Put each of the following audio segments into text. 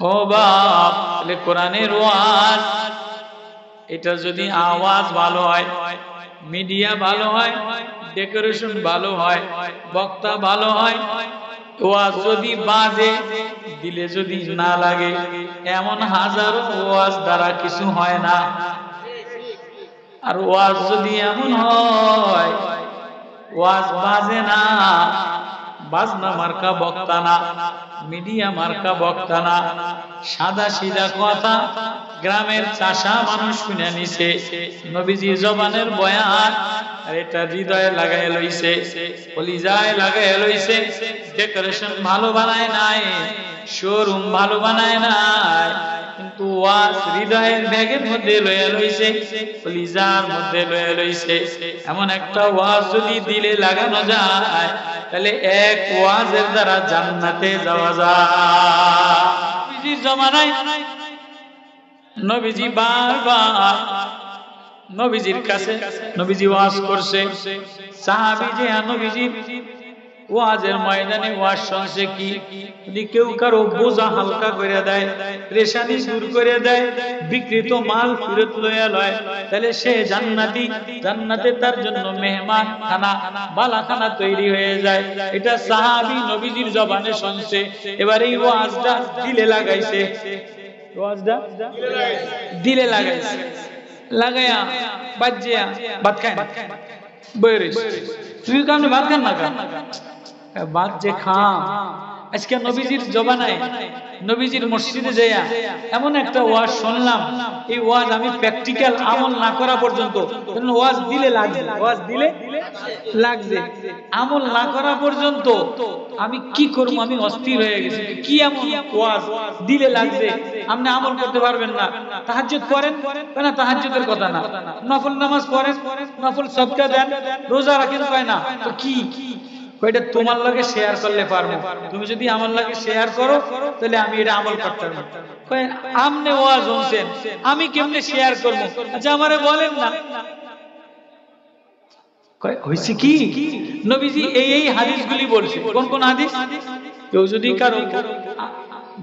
ও বাপ, তাহলে কোরআনের ওয়াজ এটা যদি আওয়াজ ভালো হয়, মিডিয়া ভালো হয়, ডেকোরেশন ভালো হয়, বক্তা ভালো হয়, ওয়াজ যদি বাজে, দিলে যদি না লাগে, এমন হাজারো ওয়াজ দ্বারা কিছু হয় না। আর ওয়াজ যদি এমন হয় ওয়াজ বাজে না, বাজনা মার্কা বক্তা না, মিডিয়া মার্কা বক্তা না, সাদা সিধা কথা গ্রামের চাষা মানুষ শুনে নিছে, নবীজির জবানের বয়ান, আর এটা হৃদয়ে লাগাই লইছে, কলিজায় লাগাই লইছে। ডেকোরেশন ভালো বানায় নাই, শোরুম ভালো বানায় নাই, কিন্তু ওয়াজ হৃদয়ের ব্যাগের মধ্যে লয়ে লইছে, কলিজার মধ্যে লয়ে লইছে। এমন একটা ওয়াজ যদি দিলে লাগানো যায়, তাহলে এক ওয়াজের দ্বারা জান্নাতে যাওয়া যায়। নবীজির জমানায় নবীজি বারবার নবীজির কাছে নবীজি ওয়াজ করছে, সাহাবী যে নবীজির ওয়াজের ময়দানে ওয়াজ শুনছে, কি যদি কেউ কারো বোঝা হালকা করে দেয়, পেরেশানি দূর করে দেয়, বিকৃত মাল ফেরত লইয়া লয়, তাহলে সে জান্নাতি, জান্নাতে তার জন্য মেহমান খানা, বালাখানা তৈরি হয়ে যায়। এটা সাহাবী নবীজির জবানে শুনছে। এবার এই ওয়াজটা দিলে লাগাইছে, ওয়াজটা দিলে লাগাইছে, লাগায়া বাজ্জিয়া ভাত খায় না, বইরিস তুই কারণে ভাত খান না, ভাত যে খাম। আজকে নবীজির জবানায়, নবীজির মসজিদে যাইয়া এমন একটা ওয়াজ শুনলাম, এই ওয়াজ আমি প্র্যাকটিক্যাল আমল না করা পর্যন্ত, ওয়াজ দিলে লাগবে, ওয়াজ দিলে লাগবে, আমল না করা পর্যন্ত আমি কি করবো, আমি অস্থির হয়ে গেছি। কি এমন ওয়াজ দিলে লাগবে, আপনি আমল করতে পারবেন না। তাহাজ্জুদ করেন না, তাহাজ্জুদের কথা না, নফল নামাজ পড়েন, নফল সদকা দেন, রোজা রাখেন, কয় না তো কি, কয়টা তোমার লাগে শেয়ার করলে পারবো, তুমি যদি আমার লাগে শেয়ার করো তাহলে আমি এটা আমল করতে পারবো। কয় আমনে ওয়াজ শুনছেন, আমি কেমনে শেয়ার করবো? আচ্ছা আমারে বলেন না। কয় হইছে কি, নবীজি এই হাদিসগুলি বলছে। কোন কোন হাদিস? কেউ যদি কারো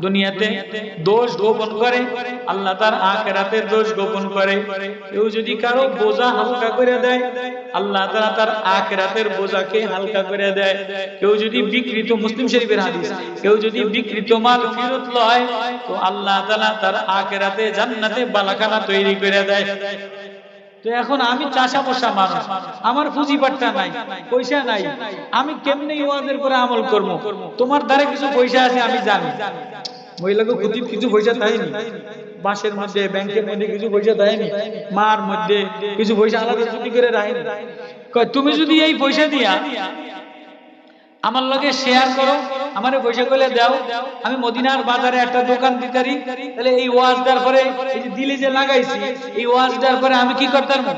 দুনিয়াতে দোষ গোপন করে, আল্লাহ তার আখিরাতের দোষ গোপন করে। কেউ যদি কারো বোঝা হালকা করে দেয়, আল্লাহ তাআলা তার আখিরাতের বোঝাকে হালকা করে দেয়। কেউ যদি বিকৃত, মুসলিম শরীফের হাদিস, কেউ যদি বিকৃত মাল ফেরত লয়, তো আল্লাহ তাআলা তার আখিরাতে জান্নাতে বালাখানা তৈরি করে দেয়। তো এখন আমি চাষা বসা মানুষ, আমার পুঁজি পাট্টা নাই, পয়সা নাই, আমি কেমনে ওয়াজের করে আমল করব? তোমার দ্বারা কিছু পয়সা আছে আমি জানি, মহিলাকে খুঁজি কিছু পয়সা দেয়নি, বাসের মধ্যে ব্যাংকের মধ্যে কিছু পয়সা দেয়নি, মার মধ্যে কিছু পয়সা আলাদা ছুটি করে রাখেনি। তুমি যদি এই পয়সা দিয়া আমার লগে শেয়ার করো, আমারে পয়সা কইলে দাও, আমি মদিনার বাজারে একটা দোকান দিতারি, তাহলে এই ওয়াজ দেওয়ার পরে, এই যে দিলে যে লাগাইছি, এই ওয়াজ দেওয়ার পরে আমি কি করতে পারবো?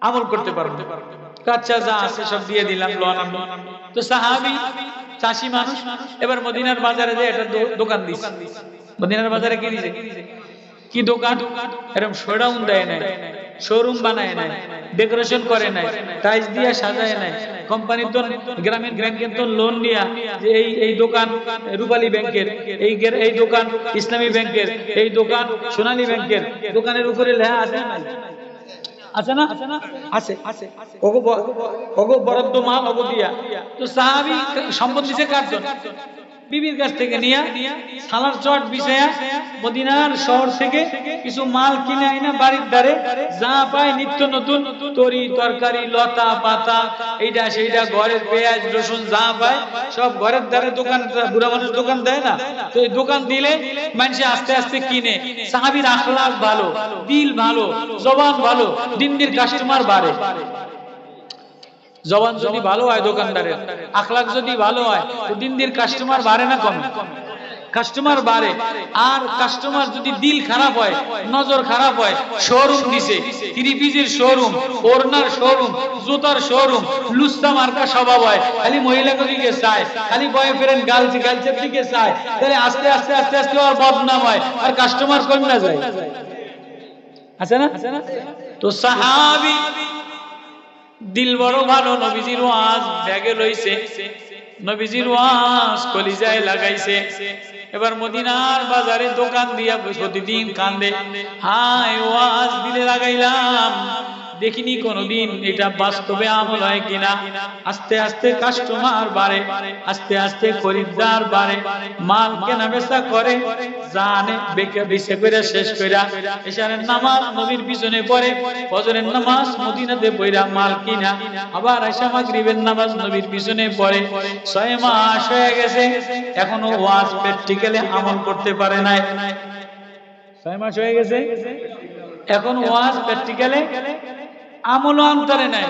আমল করতে পারবো। কাচ্চা যা আছে সব দিয়ে দিলাম, লোন। তো সাহাবী চাষি মানুষ, এবার মদিনার বাজারে যে একটা দোকান দিছে। মদিনার বাজারে কি দিছে? কি দোকান? এরকম শোডাউন দেয় নাই, শোরুম বানায় নাই, ডেকোরেশন করে নাই, টাইলস দিয়ে সাজায় নাই, কোম্পানির তো গ্রামীণ ব্যাংকের তো লোন নিয়া যে এই দোকান রূপালী ব্যাংকের, এই দোকান ইসলামী ব্যাংকের, এই দোকান সোনালী ব্যাংকের, দোকানের উপরে লেখা আছে না? আছে না? আছে। ওগো বরাদ্দ মাল ওগো দিয়া। তো সাহাবী সম্পদ দিছে কার জন্য? বিবির কাছ থেকে নিয়া সালার চট বিছায়া মদিনার শহর থেকে কিছু মাল কিনে আইনা বাড়ির ধারে যা পায় নিত্য নতুন তরি তরকারি লতা পাতা এইটা সেইটা, ঘরের পেঁয়াজ রসুন যা পায় সব ঘরের ধারে দোকান, বুড়া মানুষ দোকান দেয় না, তো এই দোকান দিলে মানুষ আস্তে আস্তে কিনে। সাহাবীর আখলাক ভালো, দিল ভালো, জবান ভালো, দিন দিন কাস্টমার বাড়ে। জবান যদি ভালো হয় দোকানদারের, আখলাক যদি ভালো হয়, তো দিন দিন কাস্টমার বাড়ে না কমে? কাস্টমার বাড়ে। আর কাস্টমার যদি দিল খারাপ হয়, নজর খারাপ হয়, শোরুম দিছে, থ্রি পিসের শোরুম, ওড়নার শোরুম, জুতার শোরুম, লুস্তা মার্কা স্বভাব হয়, খালি মহিলাকে দিকে চায়, খালি বয়ফ্রেন্ড গার্লসের দিকে চায়, তাহলে আস্তে আস্তে আস্তে আস্তে আর বদনাম হয়, আর কাস্টমার কমে না যায়। আছে না? তো সাহাবী দিল বড় ভালো, নবীজির ওয়াজ ব্যাগে লইছে, নবীজির ওয়াজ কলিজায় লাগাইছে। এবার মদিনার বাজারে দোকান দিয়া প্রতিদিন কান্দে, হায় ওয়াজ দিলে লাগাইলাম, দেখিনি কোনদিন এটা বাস্তবে আমল হয় কিনা। আস্তে আস্তে কাস্টমার বাড়ে, আস্তে আস্তে খরিদ্দার বাড়ে, মাল কেনা বেচা করে, জানে বেকে বিছে করে শেষ কইরা এশারের নামাজ নবীর পিছনে পড়ে, ফজরের নামাজ মদিনাতে পড়া মাল কিনা, আবার আয়েশা মাগরিবের নামাজ নবীর পিছনে পড়ে। 6 মাস হয়ে গেছে, এখনো ওয়াজ প্র্যাকটিক্যালি আমল করতে পারে নাই। 6 মাস হয়ে গেছে, এখন ওয়াজ প্র্যাকটিক্যালি আমল অন্তরে নাই।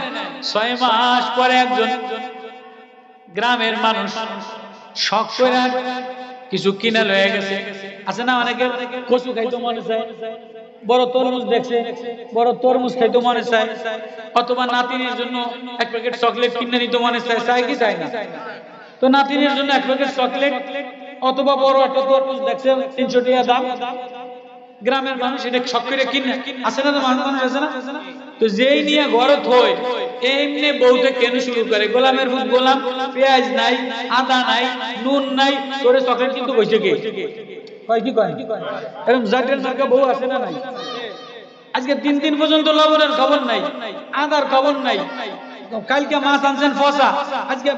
6 মাস পরে একজন গ্রামের মানুষ শখ করে কিছু কিনা লয়ে গেছে। আছে না অনেকে কচু খাইতে মনে চায়, বড় তরমুজ দেখছে, বড় তরমুজ খাইতে মনে চায়, অথবা নাতিনের জন্য এক প্যাকেট চকলেট কিনে নিতে মনে চায়, চায় কি চায় না? তো নাতিনের জন্য এক প্যাকেট চকলেট অথবা বড় একটা তরমুজ দেখছে 300 টাকা দাম, গ্রামের মানুষ এটা শখ করে কিনে। আছে না? তো মানুষ আছে না? তো যেই নিয়ে ঘরে থই এমনি বউতে কেন শুরু করে, গোলামের ভূত গোলাম, পেঁয়াজ নাই, আদা নাই, নুন নাই, তোরে চকলেট কিন্তু কইছে কে? কয় কি কয়? এরকম জাটের মার্কা বউ আছে না নাই? আজকে 3 দিন পর্যন্ত লবণের খবর নাই, আদার খবর নাই, কালকে মাছ আনছেন ফসা, আজকে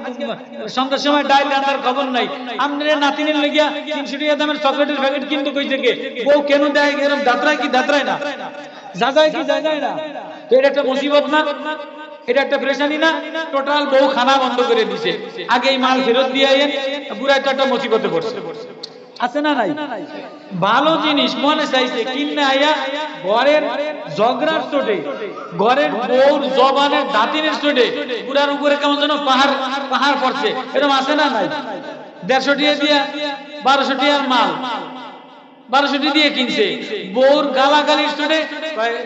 সন্ধ্যার সময় ডাইল রান্নার খবর নাই। আমনের নাতিনের লাগিয়া 300 টাকা দামের চকলেটের প্যাকেট কিন্তু কইছে কে? বউ কেন দেয়? এরকম দাঁতরায় কি দাঁতরায় না? জাগায় কি জাগায় না? তো এটা একটা মুসিবত না? এটা একটা পেরেশানি না? টোটাল বউ খানা বন্ধ করে দিছে, আগে এই মাল ফেরত দিয়ে আইন, বুড়াই তো একটা মুসিবতে পড়ছে। আছে না নাই? ভালো জিনিস মনে চাইছে কিনে আইয়া ঘরের ঝগড়ার চোটে, ঘরের বউর জবানের দাঁতিনের চোটে পুরার উপরে কেমন যেন পাহাড় পাহাড় পড়ছে, এরকম আছে না নাই? 150 টাকা দিয়া 1200 টাকার মাল 1200 টাকা দিয়ে কিনছে, বউর গালাগালির চোটে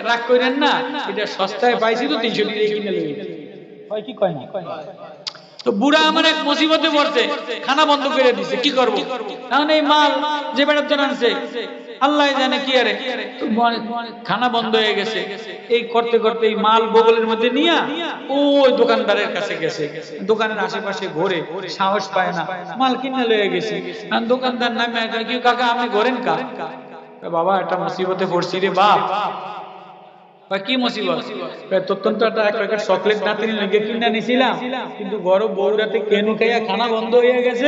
রাগ করেন না, এটা সস্তায় পাইছি তো 300 টাকা দিয়ে কিনে লই। হয় কি কয় না? তো বুড়া আমার এক মুসিবতে পড়ছে, খানা বন্ধ করে দিছে, কি করব? কারণ এই মাল যে বেটার জন্য আনছে আল্লাহ জানে কি আরে, খানা বন্ধ হয়ে গেছে। এই করতে করতে এই মাল বগলের মধ্যে নিয়া ওই দোকানদারের কাছে গেছে, দোকানের আশেপাশে ঘুরে সাহস পায় না, মাল কিনে লয়ে গেছে। কারণ দোকানদার নামে কি কাকা আপনি ঘোরেন কা? বাবা একটা মুসিবতে পড়ছি রে বাপ। কি মুসিবত? তত্তন্ত এক প্যাকেট চকলেট নাতিনি লেগে কিনে নিছিলাম, কিন্তু গরম বউরাতে কেন খাইয়া খানা বন্ধ হয়ে গেছে,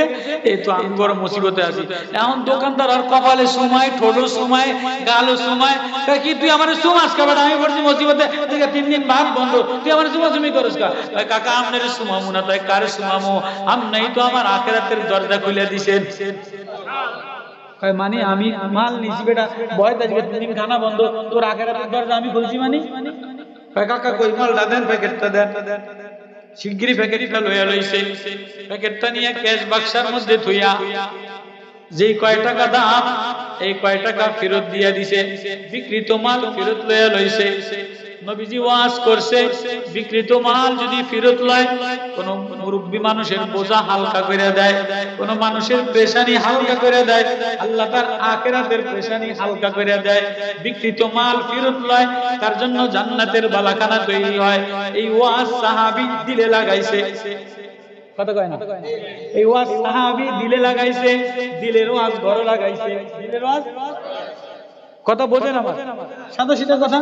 এই তো আমি বড় মুসিবতে আছি। এখন দোকানদার আর কপালে সময়, ঠোঁটো সময়, গালো সময়, কি তুই আমার সুমাস খাবার, আমি পড়ছি মুসিবতে, 3 দিন ভাত বন্ধ, তুই আমার সুমাসুমি করস কা? কাকা আপনার সুমামু না, তাই কারে সুমামু? আমরাই তো আমার আখেরাতের দরজা খুলে দিছেন। মানে আমি মাল নিছি বেটা, বয়স আজকে 3 দিন খানা বন্ধ, তোর আখেরাতের দরজা আমি খুলছি মানে? কাকা কই মালটা দেন, প্যাকেটটা দেন। শিগগিরই প্যাকেটটা লইয়া লইছে, প্যাকেটটা নিয়ে ক্যাশ বাক্সের মধ্যে থুইয়া যেই কয় টাকা দাম এই কয় টাকা ফেরত দিয়া দিছে, বিক্রিত মাল ফেরত লইয়া লইছে। নবীজি ওয়াজ করছে বিক্রিত মাল যদি ফেরত লয়, কোন মুরব্বী মানুষের বোঝা হালকা করে দেয়, কোন মানুষের পেরেশানি হালকা করে দেয়, আল্লাহ তার আখিরাতের পেরেশানি হালকা করে দেয়। বিক্রিত মাল ফেরত লয়, তার জন্য জান্নাতের বালাখানা তৈরি হয়। এই ওয়াজ সাহাবী দিলে লাগাইছে। কথা কয় না? এই ওয়াজ সাহাবী দিলে লাগাইছে, দিলের ওয়াজ ঘরে লাগাইছে। দিলের ওয়াজ কথা বোঝেন আমার সাদা সিধা কথা,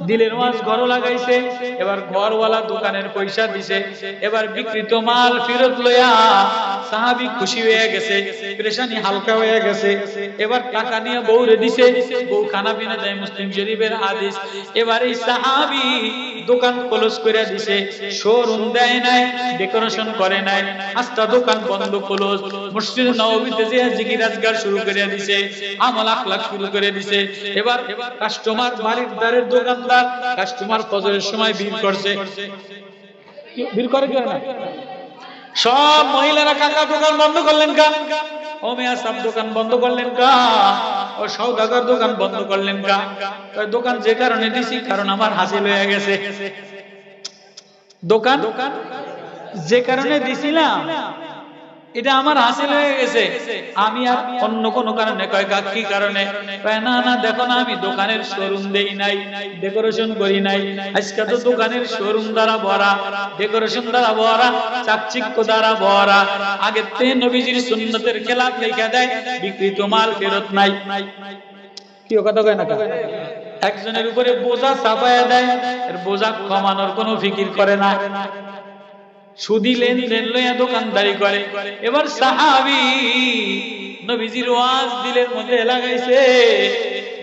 দিলের ওয়াজ ঘর লাগাইছে। এবার ঘরওয়ালা দোকানের পয়সা দিছে, এবার বিক্রিত মাল ফেরত লইয়া সাহাবী খুশি হয়ে গেছে, পেরেশানি হালকা হয়ে গেছে। এবার টাকা নিয়ে বউরে দিছে, বউ খানা পিনা দেয়, মুসলিম শরীফের হাদিস। এবার এই সাহাবী দোকান ক্লোজ করে দিছে, শোরুম দেয় নাই, ডেকোরেশন করে নাই, আস্তা দোকান বন্ধ ক্লোজ। মসজিদ নববীতে যে জিকির আজকার শুরু করে দিছে, আমল আখলাক শুরু করে দিছে। এবার কাস্টমার, বাড়ির দ্বারের দোকানদার কাস্টমার ফজরের সময় ভিড় করছে, ভিড় করে না? সব মহিলারা কাকা দোকান বন্ধ করলেন কা? ও মেয়া সব দোকান বন্ধ করলেন কা? ও সওদাগর দোকান বন্ধ করলেন কা? দোকান যে কারণে দিছি, কারণ আমার হাসিল হয়ে গেছে। দোকান যে কারণে দিছিলাম এটা আমার হাসিল হয়ে গেছে, আমি আর অন্য কোনো কারণে, কয় কি কারণে, কয় না না দেখো না আমি দোকানের শোরুম দেই নাই, ডেকোরেশন করি নাই, আজকে তো দোকানের শোরুম দ্বারা ভরা, ডেকোরেশন দ্বারা ভরা, চাকচিক্য দ্বারা ভরা, আগে তে নবীজির সুন্নতের খেলাফ লেখা দেয়, বিক্রিত মাল ফেরত নাই। কি কথা কয় না, একজনের উপরে বোঝা চাপায়া দেয়, এর বোঝা কমানোর কোনো ফিকির করে না, সুদি লেনদেন লইয়া দোকানদারি করে। এবার সাহাবী নবীজির ওয়াজ দিলের মধ্যে লাগাইছে,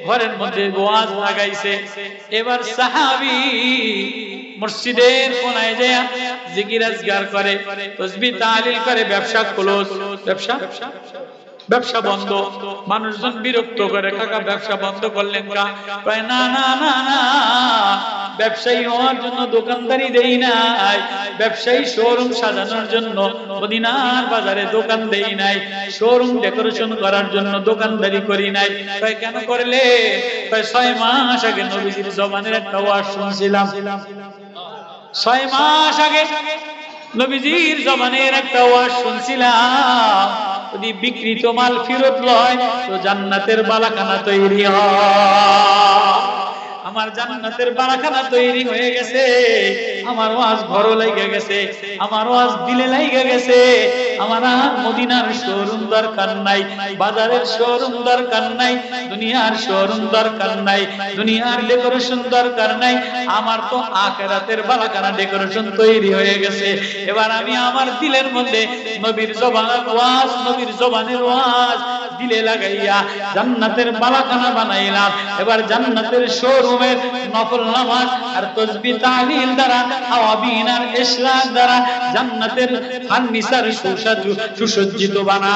ঘরের মধ্যে ওয়াজ লাগাইছে। এবার সাহাবী মসজিদের কোনায় যায় জিকির আজকার করে, তাসবিহ তাহলিল করে, ব্যবসা ক্লোজ, ব্যবসা বন্ধ। মানুষজন বিরক্ত করে, কাকা ব্যবসা বন্ধ করলেন কা? কয় না না না না, ব্যবসায়ী হওয়ার জন্য দোকানদারি দেই নাই, ব্যবসায়ী শোরুম সাজানোর জন্য মদিনার বাজারে দোকান দেই নাই, শোরুম ডেকোরেশন করার জন্য দোকানদারি করি নাই। কয় কেন করলে? কয় 6 মাস আগে নবীজির জবানের একটা ওয়াজ শুনছিলাম, 6 মাস আগে নবীজির জবানের একটা ওয়াজ শুনছিলাম, যদি বিক্রিত মাল ফেরত লয় তো জান্নাতের বালাখানা তৈরি হয়। আমার জান্নাতের বালাখানা তৈরি হয়ে গেছে, আমার ওয়াজ ঘর লাগে গেছে, আমার ওয়াজ দিলে লাগে গেছে, আমার আর মদিনার শোরুম দরকার নাই, বাজারের শোরুম দরকার নাই, দুনিয়ার শোরুম দরকার নাই, দুনিয়ার ডেকোরেশন দরকার নাই, আমার তো আখিরাতের বালাখানা ডেকোরেশন তৈরি হয়ে গেছে। এবার আমি আমার দিলের মধ্যে নবীর জবানের ওয়াজ, নবীর জবানের ওয়াজ দিলে লাগাইয়া জান্নাতের বালাখানা বানাইলাম। এবার জান্নাতের শোরুমের নফল নামাজ আর তাসবিহ তাহলিল দ্বারা, আওয়াবিন আর ইশরাক দ্বারা জান্নাতের ফার্নিচার সুসজ্জিত বানা।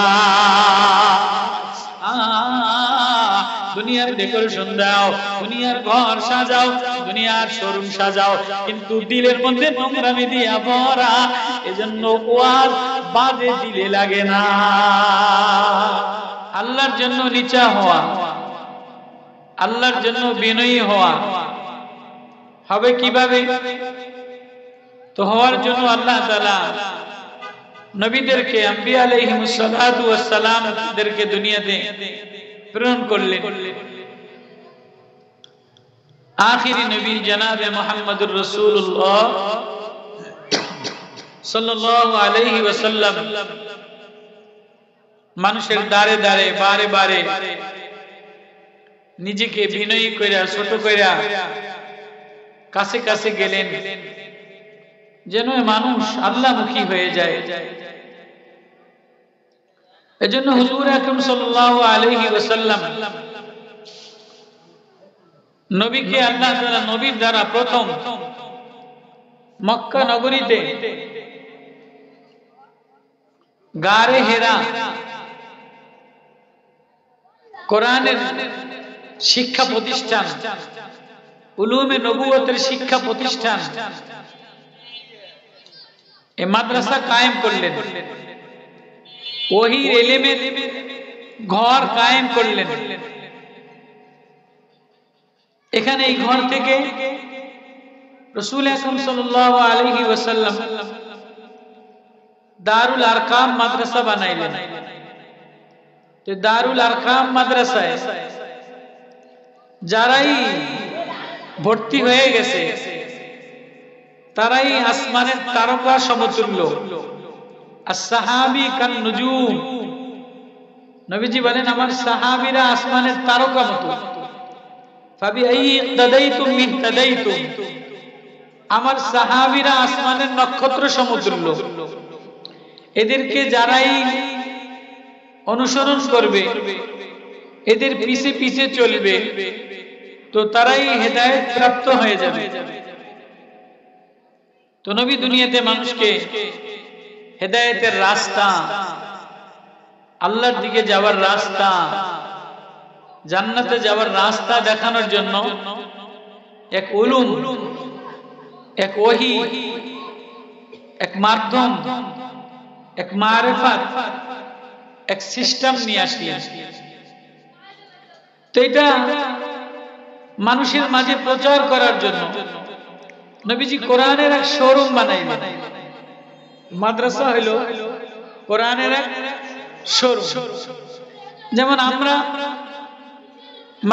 দুনিয়ার ডেকোরেশন দাও, দুনিয়ার ঘর সাজাও, দুনিয়ার শোরুম সাজাও, কিন্তু দিলের মধ্যে নোংরামি দিয়া ভরা, এজন্য ওয়াজ বাজে দিলে লাগে না। আল্লাহর জন্য নিচা হওয়া, আল্লাহর জন্য বিনয়ী হওয়া হবে কিভাবে? তো হওয়ার জন্য আল্লাহ তাআলা নবীদেরকে, আম্বিয়া আলাইহিমুস সালাতু ওয়াস সালামদেরকে দুনিয়াতে প্রেরণ করলেন। আখিরি নবী জনাবে মুহাম্মদুর রাসূলুল্লাহ সাল্লাল্লাহু আলাইহি ওয়াসাল্লাম মানুষের দ্বারে দ্বারে বারে বারে নিজেকে বিনয়ী কইরা, ছোট কইরা কাছে কাছে গেলেন, যেন মানুষ আল্লাহমুখী হয়ে যায়। এজন্য হুজুর আকরাম সাল্লাল্লাহু আলাইহি ওয়াসাল্লাম নবীকে আল্লাহ তাআলা নবীর দ্বারা প্রথম মক্কা নগরীতে গারে হেরা কোরআনের শিক্ষা প্রতিষ্ঠান, উলুমে নবুয়তের শিক্ষা প্রতিষ্ঠান, এই মাদ্রাসা কায়েম করলেন, ওহীর ইলমের ঘর কায়েম করলেন। এখানে এই ঘর থেকে রাসূল আকরাম সাল্লাল্লাহু আলাইহি ওয়াসাল্লাম দারুল আরকাম মাদ্রাসা বানাইলেন। তো দারুল আরকাম মাদ্রাসায় যারাই ভর্তি হয়ে গেছে তারাই আসমানের তারকা সমতুল্য। as-sahabi kan nujum, নবীজি বলেন আমার সাহাবীরা আসমানের তারকা মতো। ফাবি আইয়ি ইক্তাদাইতুম ইহতাদাইতুম, আমার সাহাবীরা আসমানের নক্ষত্র সমতুল্য। এদেরকে যারাই অনুসরণ করবে, এদের পিছে পিছে চলবে, তো তারাই হেদায়েত প্রাপ্ত হয়ে যাবে। তো নবী দুনিয়াতে মানুষকে হেদায়েতের রাস্তা, আল্লাহর দিকে যাওয়ার রাস্তা, জান্নাতে যাওয়ার রাস্তা দেখানোর জন্য এক উলুম, এক ওহী, এক মাধ্যম, এক মারিফাত, এক সিস্টেম নিয়ে আসলেন। তো এটা মানুষের মাঝে প্রচার করার জন্য নবীজি কোরআনের এক শোরুম বানাইলেন। মাদ্রাসা হলো কোরআনের এক শোরুম। যেমন আমরা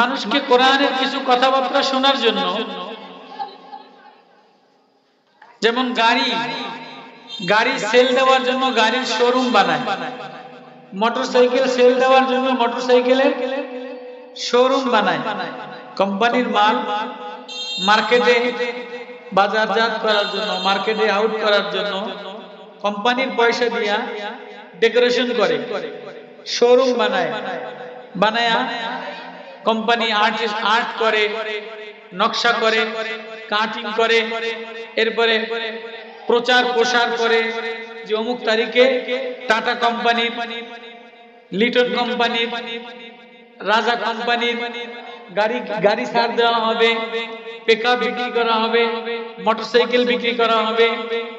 মানুষকে কোরআনের কিছু কথাবার্তা শোনার জন্য, যেমন গাড়ি সেল দেওয়ার জন্য গাড়ির শোরুম বানায়, মোটরসাইকেল সেল দেওয়ার জন্য মোটরসাইকেলের শোরুম বানায়, কোম্পানির মাল মার্কেটে বাজারজাত করার জন্য, মার্কেটে আউট করার জন্য কোম্পানির পয়সা দিয়া ডেকোরেশন করে শোরুম বানায়া কোম্পানি আর্ট করে, নকশা করে, কাটিং করে, এরপরে প্রচার প্রসার করে যে অমুক তারিখে টাটা কোম্পানির, লিটন কোম্পানির, রাজা কোম্পানির গাড়ি ছাড় দেওয়া হবে, পিকআপ বিক্রি করা হবে, মোটরসাইকেল বিক্রি করা হবে,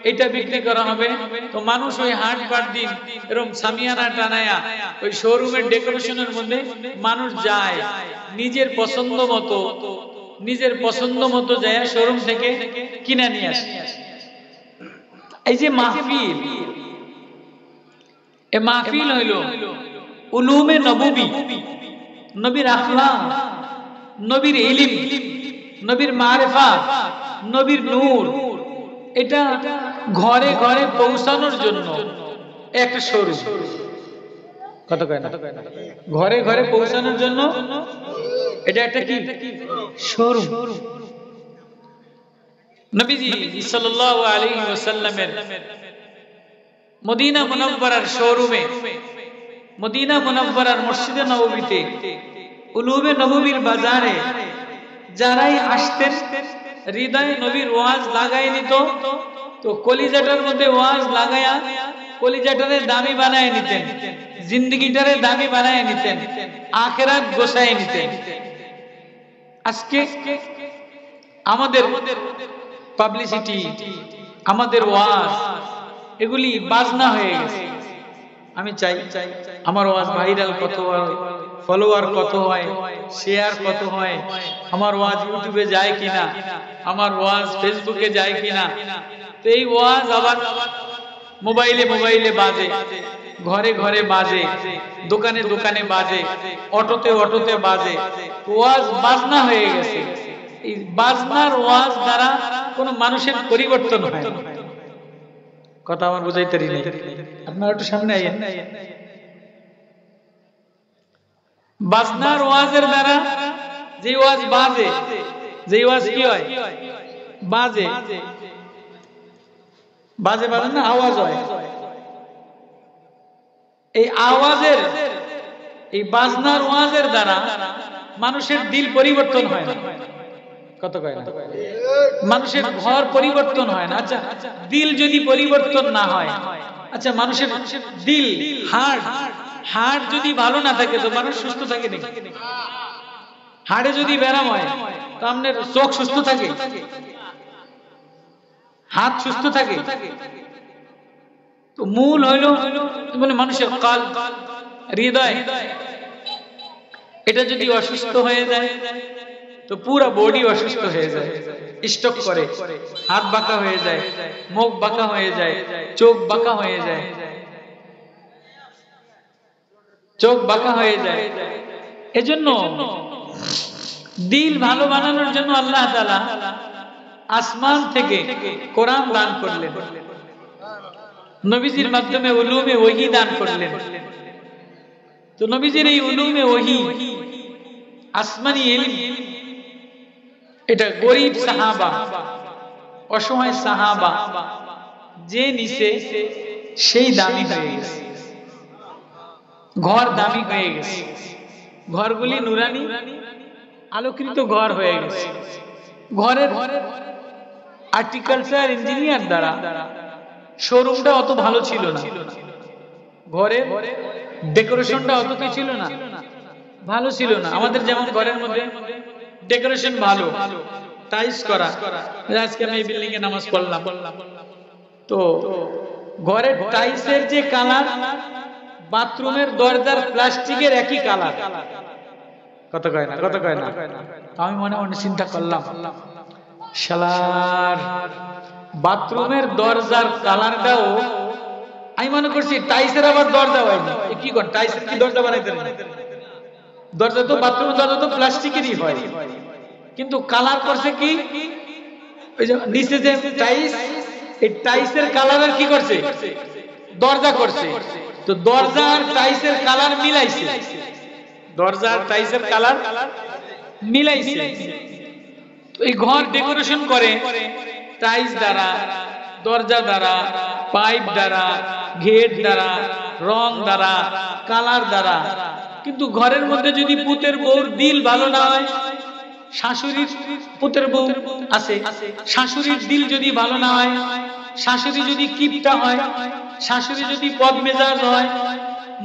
এটা বিক্রি করা হবে। তো মানুষ ওই হাট বার দিন এরকম সামিয়ানা টানায়া ওই শোরুমের ডেকোরেশনের মধ্যে মানুষ যায়, নিজের পছন্দ মতো যায় শোরুম থেকে কিনে নিয়ে আসে। এই যে মাহফিল, এই মাহফিল হইল উলুমে নববী, নবীর আখলাক, নবীর ইলম, নবীর মারিফাত, নবীর নূর, এটা ঘরে ঘরে পৌঁছানোর জন্য একটা শোরুম। কত কয় না, ঘরে ঘরে পৌঁছানোর জন্য এটা একটা কি শোরুম। নবীজি সাল্লাল্লাহু আলাইহি ওয়াসাল্লামের মদিনা মুনাওয়ারার শোরুমে, মদিনা মুনাওয়ারার মসজিদে নববীতে, উলুমে নববীর বাজারে যারাই আসতেন হৃদয়ে নবীর ওয়াজ লাগাই নিত, তো কলিজাটার মধ্যে ওয়াজ লাগায়া কলিজাটারে দামি বানায় নিতেন, জিন্দেগিটারে দামি বানায় নিতেন, আখিরাত গোছায় নিতেন। আজকে আমাদের পাবলিসিটি, আমাদের ওয়াজ, এগুলি বাজনা হয়ে গেছে। আমি চাই আমার ওয়াজ ভাইরাল কত হয়, ফলোয়ার কত হয়, শেয়ার কত হয়, আমার ওয়াজ ইউটিউবে যায় কিনা, আমার ওয়াজ ফেসবুকে যায় কিনা। তো এই ওয়াজ আবার মোবাইলে বাজে, ঘরে ঘরে বাজে, দোকানে দোকানে বাজে, অটোতে বাজে, ওয়াজ বাজনা হয়ে গেছে। এই বাজনার ওয়াজ দ্বারা কোনো মানুষের পরিবর্তন হয় না। কথা আমার বুঝাইতে নেই, আপনারা একটু সামনে আইয়েন। বাজনার ওয়াজের দ্বারা যে ওয়াজ বাজে, যে ওয়াজ কি হয় বাজে না আওয়াজ হয়, এই আওয়াজের, এই বাজনার ওয়াজের দ্বারা মানুষের দিল পরিবর্তন হয় না। কত কয় না, মানুষের ঘর পরিবর্তন হয় না। আচ্ছা, দিল যদি পরিবর্তন না হয়, আচ্ছা মানুষের দিল, হার্ট যদি ভালো না থাকে তো মানুষ সুস্থ থাকে নাকি? হাড়ে যদি ব্যারাম হয় তো আপনার চোখ সুস্থ থাকে, হাত সুস্থ থাকে। তো মূল হইল মানে মানুষের কাল, হৃদয়, এটা যদি অসুস্থ হয়ে যায় তো পুরো বডি অসুস্থ হয়ে যায়, স্ট্রোক করে, হাত বাঁকা হয়ে যায়, মুখ বাঁকা হয়ে যায়, চোখ বাঁকা হয়ে যায়, চোখ বাঁকা হয়ে যায়। এজন্য দিল ভালো বানানোর জন্য আল্লাহ তাআলা আসমান থেকে কোরআন দান করলেন, নবীজির মাধ্যমে উলুমে ওহী দান করলেন। তো নবীজির এই উলুমে ওহী, আসমানি ইলম, এটা গরীব সাহাবা, অসহায় সাহাবা যে নিছে সেই দামি হয়ে গেছে, ঘর দামি হয়ে গেছে, ঘরগুলি নুরানি আলোকিত ঘর হয়ে গেছে। ঘরের আর্টিকালচার ইঞ্জিনিয়ার দ্বারা শোরুমটা অত ভালো ছিল না, ঘরে ডেকোরেশনটা অত কি ছিল না, ভালো ছিল না। আমাদের যেমন ঘরের মধ্যে ডেকোরেশন ভালো, টাইলস করা, আজকে আমি এই বিল্ডিং এ নামাজ পড়লাম, তো ঘরের টাইলসের যে কালার, বাথরুমের দরজার প্লাস্টিকের একই কালার। কত কয় না, আমি মনে মনে চিন্তা করলাম, শালার বাথরুমের দরজার কালারটাও আমি মনে করছি টাইসের আবার দরজা হয়নি, কি কর টাইসের কি দরজা বানাইতে পারে? দরজা তো বাথরুমের দরজা তো প্লাস্টিকেরই হয়, কিন্তু কালার করছে কি ওই যে নিচে যে টাইস, এই টাইসের কালারের কি করছে দরজা করছে। তো দরজা আর টাইসের কালার মিলাইছে, দরজা আর টাইসের কালার মিলাইছে। এই ঘর ডেকোরেশন করে টাইলস দ্বারা, দরজা দ্বারা, পাইপ দ্বারা, গেট দ্বারা, রং দ্বারা, কালার দ্বারা। কিন্তু ঘরের মধ্যে যদি পুতের বউর দিল ভালো না হয়, শাশুড়ির পুতের বউ আছে, শাশুড়ির দিল যদি ভালো না হয়, শাশুড়ি যদি কিপটা হয়, শাশুড়ি যদি বদমেজাজ হয়,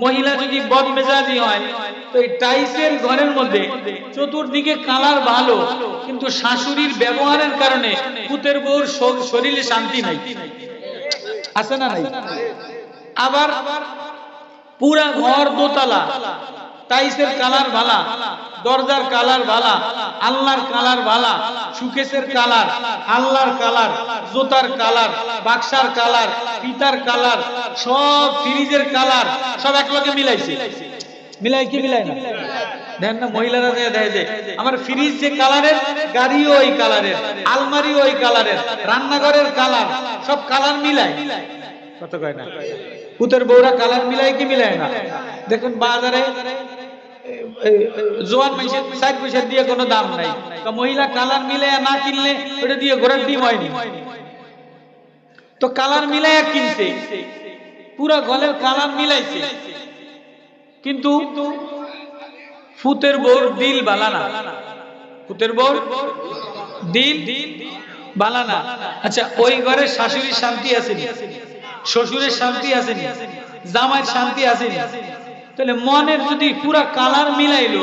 মহিলা যদি বদমেজাজি হয়, তো এই টাইসের ঘরের মধ্যে চতুর্দিকে কালার ভালো, কিন্তু শাশুড়ির ব্যবহারের কারণে পুতের বউর শরীরে শান্তি নাই, আছে না নাই? আবার পুরা ঘর দোতলা, টাইসের কালার ভালা, দরজার কালার ভালা, আল্লাহর কালার ভালা, সুকেশের কালার, আল্লাহর কালার, জোতার কালার, বাক্সার কালার, পিতার কালার, সব ফ্রিজের কালার, সব একলগে মিলাইছে। মিলাই কি মিলাই না? দেখেন না মহিলারা দেয় যে আমার ফ্রিজ যে কালারের, গাড়িও ওই কালারের, আলমারিও ওই কালারের, রান্নাঘরের কালার, সব কালার মিলাই। কত কয় না পুতের বউরা কালার মিলাই কি মিলাই না? দেখুন বাজারে জোয়ান মানুষের 60 পয়সা দিয়ে কোনো দাম নাই, তো মহিলা কালার মিলাইয়া না কিনলে ওটা দিয়ে ঘোড়ার ডিম হয়নি, তো কালার মিলাইয়া কিনছে, পুরা গলের কালার মিলাইছে, কিন্তু ফুতের বউর দিল বালা না, ফুতের বউর দিল বালা না। আচ্ছা ওই ঘরে শাশুড়ির শান্তি আসেনি, শ্বশুরের শান্তি আসেনি, জামাইয়ের শান্তি আসেনি, তাহলে মনের যদি পুরা কালার মিলাইলো,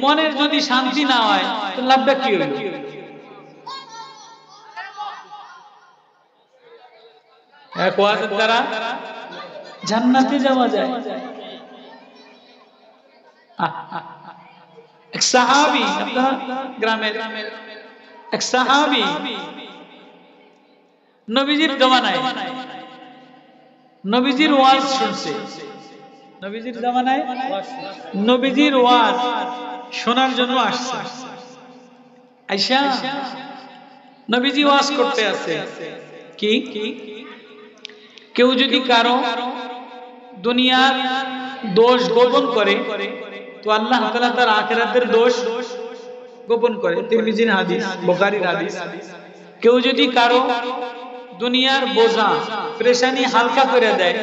মনের যদি শান্তি না হয়, তো লাভটা কি হইল? এক ওয়াজের দ্বারা জান্নাতে যাওয়া যায়। এক সাহাবী, আপনার গ্রামের এক সাহাবী নবীজির জমানায় নবীজির ওয়াজ শুনছে, নবীজির জামানায় নবীজির ওয়াজ শোনার জন্য আসছে। আয়েশা নবীজি ওয়াজ করতে আছে কি কেউ যদি কারো দুনিয়ার দোষ গোপন করে, তো আল্লাহ তাআলা তার আখিরাতের দোষ গোপন করে। তিরমিজির হাদিস, বুখারীর হাদিস। কেউ যদি কারো দুনিয়ার বোঝা পেরেশানি হালকা করে দেয়,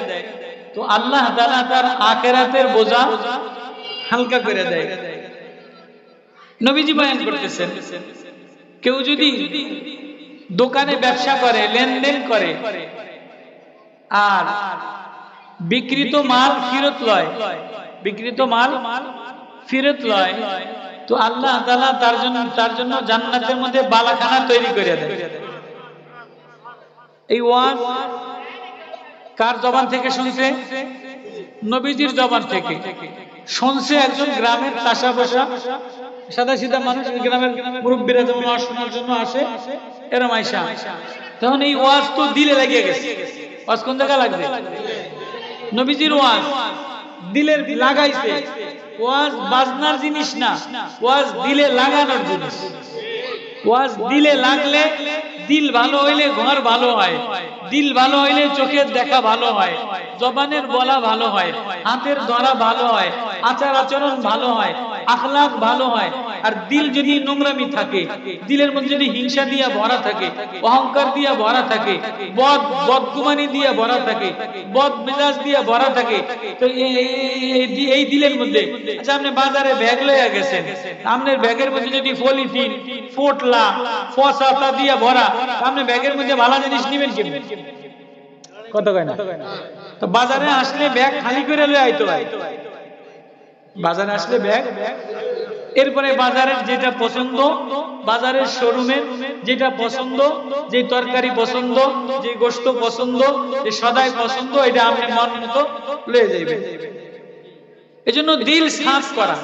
তো আল্লাহ তাআলা তার আখিরাতের বোঝা হালকা করে দেয়। নবীজি বয়ান করতেছেন, কেউ যদি দোকানে ব্যবসা করে, লেনদেন করে, আর বিক্রিত মাল ফেরত লয়, বিক্রিত মাল ফেরত লয়, তো আল্লাহ তাআলা তার জন্য জান্নাতের মধ্যে বালাখানা তৈরি করে দেয়। এই ওয়াজ কার জবান থেকে শুনছে? নবীজির জবান থেকে শুনছে। একজন গ্রামের তাসা বসা সাদা সিধা মানুষ, গ্রামের মুরব্বীরা যেমন ওয়াজ শোনার জন্য আসে, এরম আয়েশা। তখন এই ওয়াজ তো দিলে লেগে গেছে। ওয়াজ কোন জায়গা লাগবে? নবীজির ওয়াজ দিলের লাগাইছে। ওয়াজ বাজনার জিনিস না, ওয়াজ দিলে লাগানোর জিনিস। ওয়াজ দিলে লাগলে, দিল ভালো হইলে ঘর ভালো হয়, দিল ভালো হইলে চোখের দেখা ভালো হয়, জবানের বলা ভালো হয়, হাতের ধরা ভালো হয়, আচার আচরণ ভালো হয়, আখলাক ভালো হয়। আর দিল যদি নোংরামি থাকে, দিলের মধ্যে যদি হিংসা দিয়া ভরা থাকে, অহংকার দিয়া ভরা থাকে, বদগুমানি দিয়া ভরা থাকে, বদ মেজাজ দিয়া ভরা থাকে, তো এই দিলের মধ্যে, আচ্ছা আপনি বাজারে ব্যাগ লইয়া গেছেন, আপনার ব্যাগের মধ্যে যদি পলিথিন, পোটলা, ফসাতা দিয়া ভরা, আপনি ব্যাগের মধ্যে ভালো জিনিস নিবেন কি? কত কয় না? তো বাজারে আসলে ব্যাগ খালি করে লয়ে আইতে হয়। বাজারে আসলে ব্যাগ, এরপরে বাজারের যেটা পছন্দ, বাজারের শোরুমের যেটা পছন্দ, যে তরকারি পছন্দ, যে গোশত পছন্দ, যে সদাই পছন্দ, এটা আপনি মন মতো লয়ে যাইবেন। এজন্য দিল সাফ করা।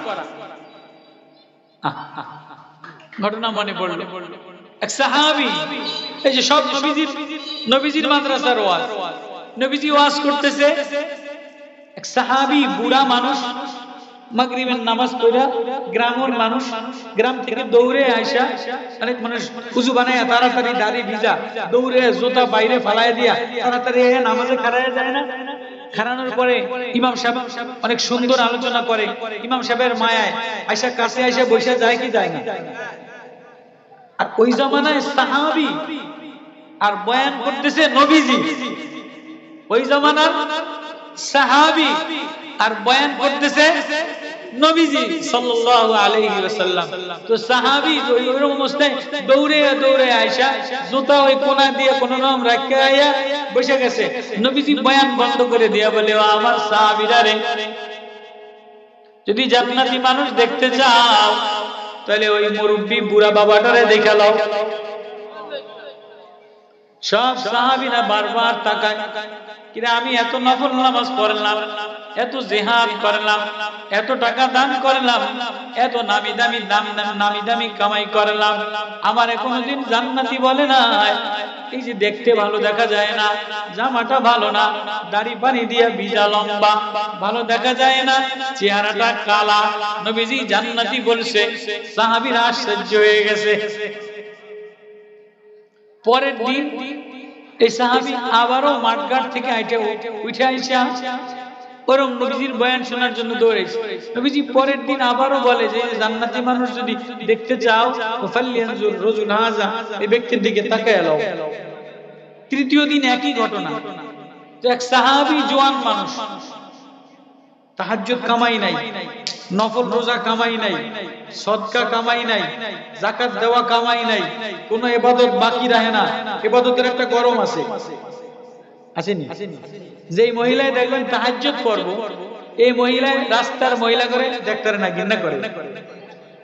ঘটনা মনে পড়লো, এক সাহাবী, এই যে সব নবীজির মাদ্রাসার ওয়াজ, নবীজি ওয়াজ করতেছে, এক সাহাবী বুড়া মানুষ মাগরিবের নামাজ পড়া, গ্রামের মানুষ, গ্রাম থেকে দৌড়ে আইসা, অনেক মানুষ উযু বানায় তাড়াতাড়ি দাড়ি ভিজা দৌড়ে জুতা বাইরে ফালায় দিয়া তাড়াতাড়ি নামাজে খাড়ায় যায় না? খাড়ানোর পরে ইমাম সাহেব অনেক সুন্দর আলোচনা করে, ইমাম সাহেবের মায়ায় আইসা কাছে আইসা বসে যায় কি যায় না? আর ওই জামানায় সাহাবী আর বয়ান করতেছে নবীজি, ওই জামানার সাহাবী আর বয়ান করতেছে নবীজি সাল্লাল্লাহু আলাইহি ওয়াসাল্লাম। তো সাহাবী ওই অবস্থায় দৌড়ে দৌড়ে আয়েশা জুতা ওই কোণা দিয়ে কোন নাম রাখতে আয়া বসে গেছে। নবীজি বয়ান বন্ধ করে দিয়া বলে, ও আমার সাহাবীরা রে, যদি জান্নাতি মানুষ দেখতে চাও তাহলে ওই মুরব্বি বুড়া বাবাটারে দেখা লও। সব সাহাবীরা বারবার তাকায়, কিরে আমি এত নফল নামাজ পড়লাম, এত জিহাদ করলাম, এত টাকা দান করলাম, এত নামি দামি কামাই করলাম, আমার কোনদিন জান্নাতি বলে না। এই যে দেখতে ভালো দেখা যায় না, জামাটা ভালো না, দাড়ি পানি দিয়া ভিজা লম্বা, ভালো দেখা যায় না, চেহারাটা কালা, নবীজি জান্নাতি বলছে। সাহাবীরা আশ্চর্য হয়ে গেছে। পরের দিন এই সাহাবী আবারও মাঠঘাট থেকে উঠে আইসা ওরম নবীজির বয়ান শোনার জন্য দৌড়েছে। নবীজি পরের দিন আবারও বলে যে জান্নাতি মানুষ যদি দেখতে চাও ফালিয়ানজুর রাজুল হাযা, এই ব্যক্তির দিকে তাকায় লও। তৃতীয় দিন একই ঘটনা, যে এক সাহাবী জওয়ান মানুষ, তাহাজ্জুদ কামাই নাই, নফল রোজা কামাই নাই, সদকা কামাই নাই, যাকাত দেওয়া কামাই নাই, কোন ইবাদত বাকি রাখে না। ইবাদতের একটা গরম আছে, আসেনি? যেই মহিলায় দেখবেন তাহাজ্জুদ করব, এই মহিলায় রাস্তার মহিলা করে দেখতে না, ঘৃণা করে।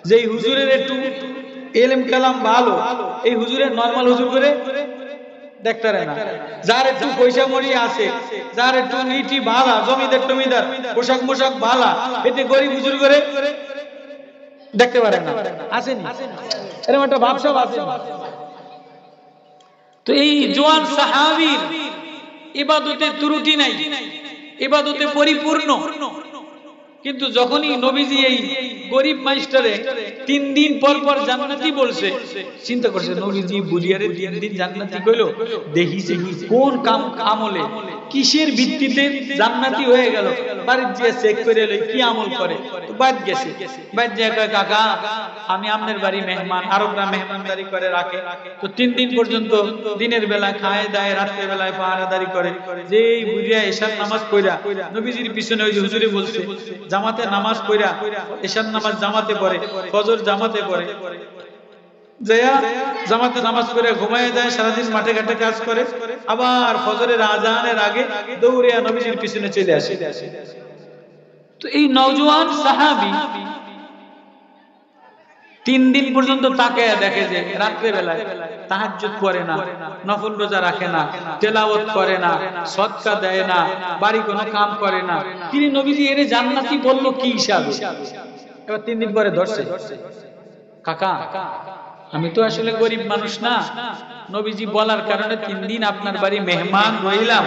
যেই হুজুরের একটু ইলম কালাম ভালো, এই হুজুরের নরমাল হুজুর করে দেখতে না। যার একটু পয়সা মরি আছে, যার একটু ইটি ভালা, জমিদার টমিদার, পোশাক মোশাক ভালা, এতে গরিব হুজুর করে দেখতে পারে না, আসেনি? এরকম একটা ভাবসাব আছে। তো এই জওয়ান সাহাবীর ইবাদতে ত্রুটি নাই, ইবাদতে পরিপূর্ণ। কিন্তু যখনই নবীজি এই গরিব মাইস্টারে 3 দিন পর পর জান্নাতি বলছে, চিন্তা করছে নবীজি বুলিয়ারে 3 দিন জান্নাতি কইলো, দেখিছে কোন কাম আমলে কিসের ভিত্তিতে জান্নাতি হয়ে গেল। বাড়িতে গিয়ে চেক করে লই কি আমল করে। তো বাদ গেছে, বাদ যায় কাকা আমি আপনার বাড়ি মেহমান, আরবরা মেহমানদারি করে রাখে, তো 3 দিন পর্যন্ত দিনের বেলা খায় দায়, রাতের বেলায় পাহারাদারি করে। যেই বুলিয়া এশার নামাজ পড়া নবীজির পিছনে ওই যে হুজুরে বলছে জামাতে নামাজ পড়া, এশার নামাজ জামাতে পড়ে, ফজর জামাতে পড়ে, যায়া জামাতে নামাজ পড়ে ঘুমায় যায়, সারাদিন মাঠে ঘাটে কাজ করে, আবার ফজরের আজানের আগে দৌড়ে নবীজির পিছনে চলে আসে। তো এই নওজোয়ান সাহাবী 3 দিন পর্যন্ত তাকায়া দেখে যে রাত্রে বেলায় তাহাজ্জুদ করে না, নফল রোজা রাখে না, তেলাওয়াত করে না, সদকা দেয় না, বাড়ি কোনো কাম করে না। তিনি নবীজি এর জান্নাতি বললো কি হিসাবে? এবার 3 দিন পরে ধরছে, কাকা আমি তো আসলে গরিব মানুষ না, নবীজি বলার কারণে 3 দিন আপনার বাড়ি মেহমান রইলাম।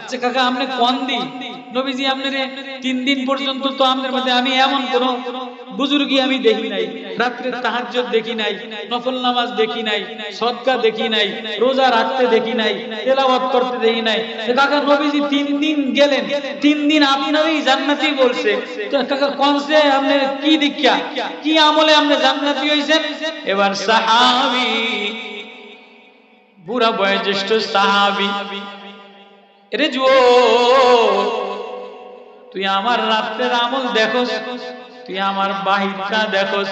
যে কাকা আপনি কোন দিন নবীজি আপনার 3 দিন পর্যন্ত তো আপনার মধ্যে আমি এমন কোন বুজুর্গি আমি দেখি নাই, রাত্রে তাহাজ্জুদ দেখি নাই, নফল নামাজ দেখি নাই, সদকা দেখি নাই, রোজা রাখতে দেখি নাই, তেলাওয়াত করতে দেখি নাই। তো কাকা নবীজি 3 দিন গেলেন, 3 দিন আপনারই জান্নাতি বলছে, তো কাকা কোনসে আপনি কি দীক্ষা কি আমলে আপনি জান্নাতি হইছেন? এবার সাহাবী, বুড়া বয়োজ্যেষ্ঠ সাহাবী, এরে যো তুই আমার রাত্রের আমল দেখোস, তুই আমার বাহিরটা দেখোস,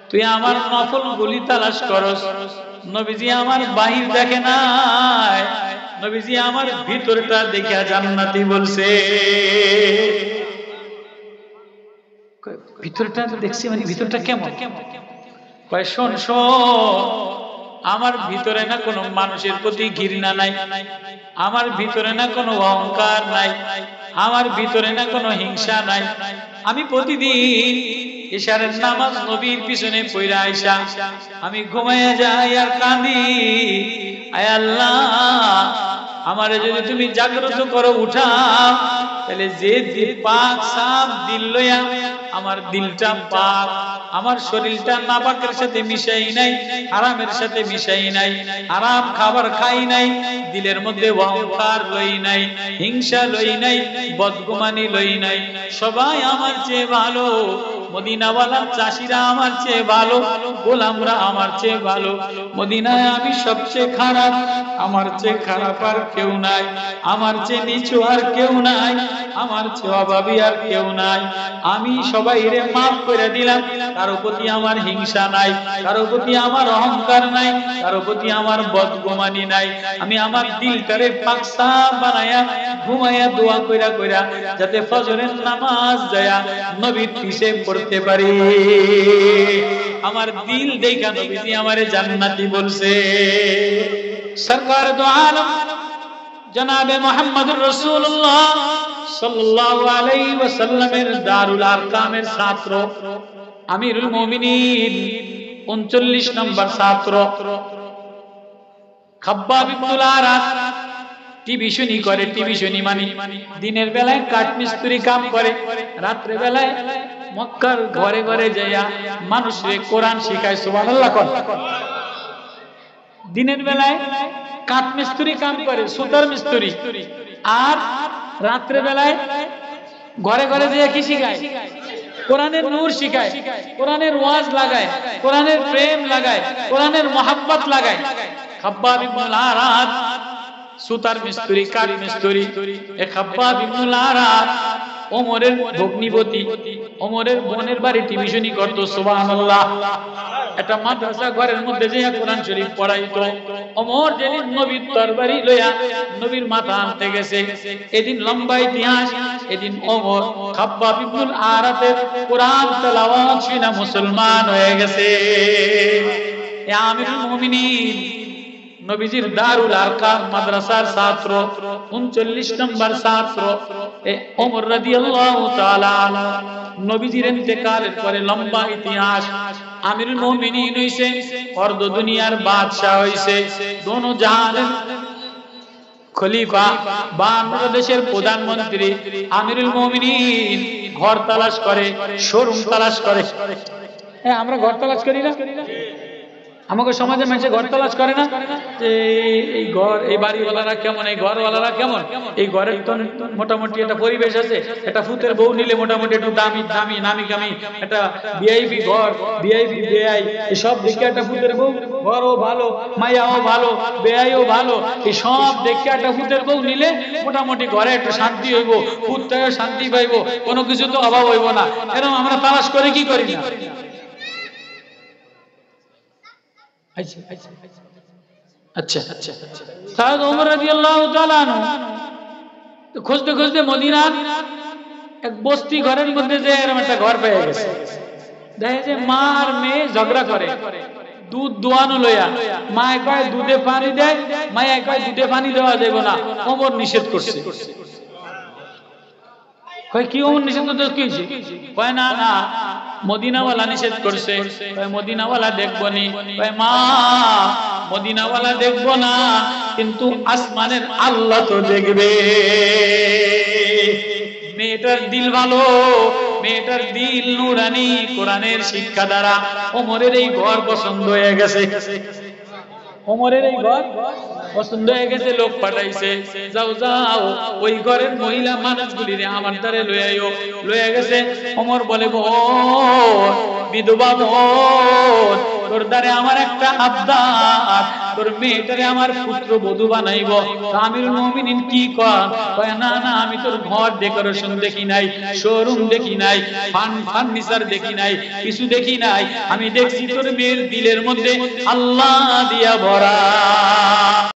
তুই আমার নফল গুলি তালাশ করস। নবীজি আমার বাহির দেখে নাই, নবীজি আমার ভিতরটা দেখিয়া জান্নাতি বলছে। ভিতরটা দেখছি মানে ভিতরটা কেমন? কয় শোন শোন, আমার ভিতরে না কোনো মানুষের প্রতি ঘৃণা নাই, আমার ভিতরে না কোনো অহংকার নাই, আমার ভিতরে না কোনো হিংসা নাই। আমি প্রতিদিন ইশারের নামাজ নবীর পিছনে পইরা আইসা আমি ঘুমাইয়া যাই আর কাঁদি, আয় আল্লাহ আমারে যদি তুমি জাগ্রত করো, উঠাও, তাহলে যে পাক সাফ দিল লইয়া, আমার দিলটা পাক, আমার শরীরটা নাপাকের সাথে মিশাই নাই, হারামের সাথে মিশাই নাই, হারাম খাবার খাই নাই, দিলের মধ্যে অহংকার লই নাই, হিংসা লই নাই, বদগুমানি লই নাই। সবাই আমার চেয়ে ভালো, মদিনাওয়ালার চাষিরা আমার চেয়ে ভালো, গোলামরা আমার চেয়ে ভালো, মদিনায় আমি সবচেয়ে খারাপ, আমার চেয়ে খারাপ আর কেউ নাই, আমার চেয়ে নিচু আর কেউ নাই, আমার চেয়ে অভাবী আর কেউ নাই। আমি সবাইরে মাফ করে দিলাম, কারো প্রতি আমার হিংসা নাই, কারো প্রতি আমার অহংকার নাই, কারো প্রতি আমার বদগুমানি নাই। আমি আমার দিলটারে পাক সাফ বানায়া ঘুমায়া দোয়া কইরা কইরা যাতে ফজরের নামাজ যায়া নবীর পিছে পড়তে পারি। আমার দিল দেখা নবীজি আমারে জান্নাতি বলছে। সরকার দো আলম জনাবে মুহাম্মদুর রাসূলুল্লাহ সাল্লাল্লাহু আলাইহি ওয়াসাল্লামের দারুল আরকামের ছাত্র, আমিরুল মুমিনিন 39 নম্বর ছাত্র খাব্বাব ইবনুল আরাত টিভি শুনি করে। টিভি শুনি মানে দিনের বেলায় কাঠমিস্ত্রি কাম করে, রাত্রে বেলায় মক্কার ঘরে ঘরে যাইয়া মানুষকে কোরআন শিখায়। সুবহানাল্লাহ। দিনের বেলায় কাঠমিস্ত্রি কাম করে, সুতার মিস্ত্রি, আর রাত্রে বেলায় ঘরে ঘরে যাইয়া কি শিখায়? কোরআনের নূর শিখায়, কোরআনের ওয়াজ লাগায়, কোরআনের প্রেম লাগায়, কোরআনের মোহাব্বত লাগায়। খাব্বাব ইবনুল আরাত সুতার মিস্ত্রি, কাঠ মিস্ত্রি। এ খাব্বাব ইবনুল আরাত ওমরের ভগ্নিপতি, ওমরের বোনের বাড়ি টিউশনি করতো। সুবহানাল্লাহ। একটা মাদ্রাসা ঘরের মধ্যে যে কোরআন শরীফ পড়াইতো। ওমর যেদিন নবীর তরবারি লইয়া নবীর মাথা আনতে গেছে, এদিন লম্বা ইতিহাস, এদিন ওমর খাব্বাব ইবনুল আরাতের কোরআন তেলাওয়াত শুনে মুসলমান হয়ে গেছে। এ আমিরুল মুমিনিন নবীজির দারুল আরকাম মাদ্রাসার ছাত্র, 39 নম্বর ছাত্র ওমর রাদিয়াল্লাহু তাআলা। নবীজির ইন্তেকালের পরে লম্বা ইতিহাস, আমিরুল মুমিনিন হইছে, অর্ধ দুনিয়ার বাদশা হইছে, দোনো জাহানের খলিফা, বাংলাদেশের প্রধানমন্ত্রী। আমিরুল মুমিনিন ঘর তালাশ করে, শোরুম তালাশ করে। আমরা ঘর তালাশ করি না? আমাকে সমাজে মানুষ ঘর তালাশ করে না? যে এই ঘর, এই বাড়িওয়ালারা কেমন, এই ঘরওয়ালারা কেমন, এই ঘরের তো মোটামুটি একটা পরিবেশ আছে, একটা ফুতের বউ নিলে মোটামুটি একটু দামি দামি নামি গামি একটা ভিআইপি ঘর, ভিআইপি বেআই, এই সব দেখে একটা ফুতের বউ, ঘরও ভালো, মায়াও ভালো, বেআইও ভালো, এই সব দেখে একটা ফুতের বউ নিলে মোটামুটি ঘরে একটা শান্তি হইব, ফুতটাও শান্তি পাইব, কোনো কিছু তো অভাব হইব না। এরকম আমরা তালাশ করে কি করি না? আচ্ছা আচ্ছা। তাহলে ওমর রাদিয়াল্লাহু তাআলা খুঁজতে খুঁজতে মদিনার এক বস্তি ঘরের মধ্যে যে এরকম একটা ঘর পেয়ে গেছে। দেখে যে মা আর মেয়ে ঝগড়া করে দুধ দোয়ানো লইয়া। মা কয় দুধে পানি দেয়, মায়া কয় দুধে পানি দেওয়া যাবে না, ওমর নিষেধ করছে। কয় কি ওমর নিষেধ করতে কি হইছে? কয় না না, মদিনাওয়ালা নিষেধ করছে। কয় মদিনাওয়ালা দেখবো নি? কয় মা মদিনাওয়ালা দেখবো না, কিন্তু আসমানের আল্লাহ তো দেখবে। মেয়েটার দিল ভালো, মেয়েটার দিল নুরানি, কোরআনের শিক্ষা দ্বারা ওমরের এই ঘর পছন্দ হয়ে গেছে। ওমরের এই ঘর পছন্দ হয়ে গেছে, লোক পাঠাইছে, যাও যাও ওই ঘরের মহিলা মানুষগুলিরে আমার দ্বারে লয়ে আইও। লয়ে গেছে। ওমর বলে, বোন, বিধবা বোন, তোর দ্বারে আমার একটা আবদার, তোর মেয়েটারে আমার পুত্র বধূ বানাইব। আমিরুল মুমিনিন কি কয়? না না, আমি তোর ঘর ডেকোরেশন দেখি নাই, শোরুম দেখি নাই, ফার্নিচার দেখি নাই, কিছু দেখি নাই। আমি দেখছি তোর মেয়ের দিলের মধ্যে আল্লাহ দিয়া ভরা।